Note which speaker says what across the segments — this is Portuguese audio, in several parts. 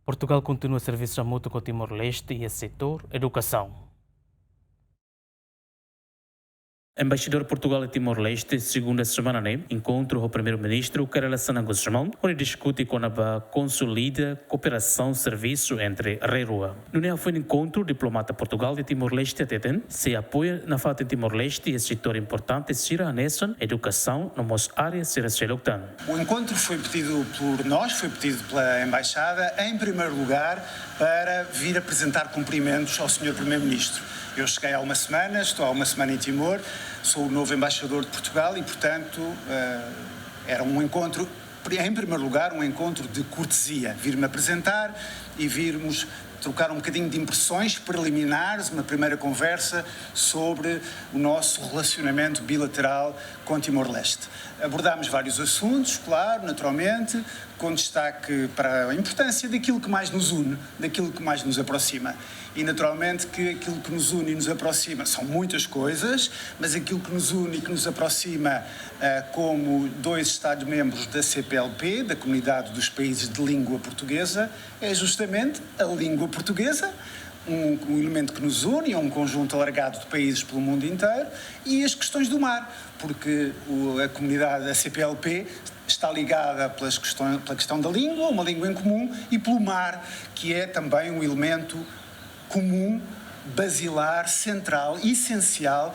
Speaker 1: Portugal continua serviços mútuos com Timor-Leste e esse setor educação. Embaixador Portugal e Timor-Leste, segunda semana, encontro o primeiro-ministro Carla Sanango Guzmão, onde discute com a consolida cooperação serviço entre Rua. No foi um encontro diplomata Portugal e Timor-Leste até se apoia na falta de Timor-Leste e esse setor importante será nessa educação nas áreas será selectan.
Speaker 2: O encontro foi pedido por nós, foi pedido pela Embaixada, em primeiro lugar, para vir apresentar cumprimentos ao Sr. Primeiro-Ministro. Eu cheguei há uma semana, estou há uma semana em Timor, sou o novo embaixador de Portugal e, portanto, era um encontro, em primeiro lugar, um encontro de cortesia. Vir-me apresentar e virmos trocar um bocadinho de impressões preliminares, uma primeira conversa sobre o nosso relacionamento bilateral com Timor-Leste. Abordámos vários assuntos, claro, naturalmente, com destaque para a importância daquilo que mais nos une, daquilo que mais nos aproxima. E, naturalmente, que aquilo que nos une e nos aproxima são muitas coisas, mas aquilo que nos une e que nos aproxima como dois Estados-membros da CPLP, da Comunidade dos Países de Língua Portuguesa, é justamente a língua portuguesa, um elemento que nos une, é um conjunto alargado de países pelo mundo inteiro, e as questões do mar, porque a comunidade da CPLP está ligada pela questão da língua, uma língua em comum, e pelo mar, que é também um elemento comum, basilar, central, essencial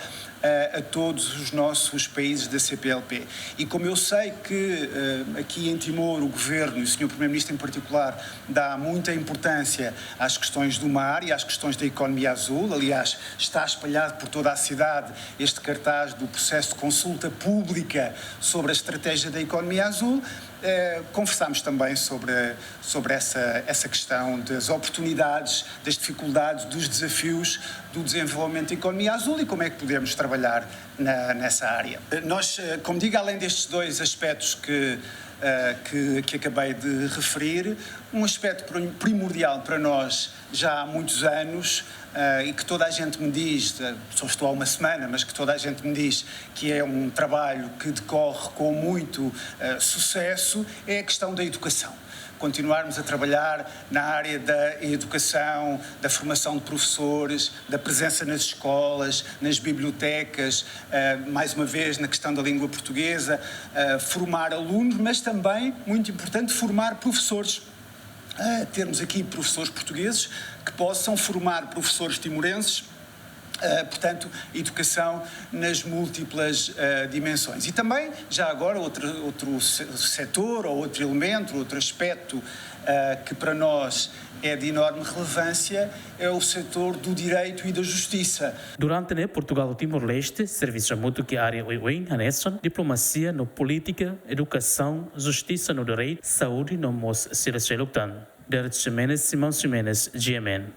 Speaker 2: a todos os nossos países da CPLP. E como eu sei que aqui em Timor o Governo, e o Sr. Primeiro-Ministro em particular, dá muita importância às questões do mar e às questões da economia azul, aliás, está espalhado por toda a cidade este cartaz do processo de consulta pública sobre a estratégia da economia azul. Conversámos também sobre essa questão das oportunidades, das dificuldades, dos desafios do desenvolvimento da economia azul e como é que podemos trabalhar nessa área. Nós, como digo, além destes dois aspectos que acabei de referir, um aspecto primordial para nós já há muitos anos e que toda a gente me diz, só estou há uma semana, mas que toda a gente me diz que é um trabalho que decorre com muito sucesso, é a questão da educação. Continuarmos a trabalhar na área da educação, da formação de professores, da presença nas escolas, nas bibliotecas, mais uma vez na questão da língua portuguesa, formar alunos, mas também, muito importante, formar professores. Termos aqui professores portugueses que possam formar professores timorenses, portanto, educação nas múltiplas dimensões. E também, já agora, outro setor ou outro elemento, outro aspecto que para nós é de enorme relevância é o setor do direito e da justiça.
Speaker 1: Durante Portugal e Timor-Leste, serviços mútuos que a área anexam, diplomacia no política, educação, justiça no direito, saúde no mos ser selectan. Derek Ximenes, Simão Ximenes, GMN.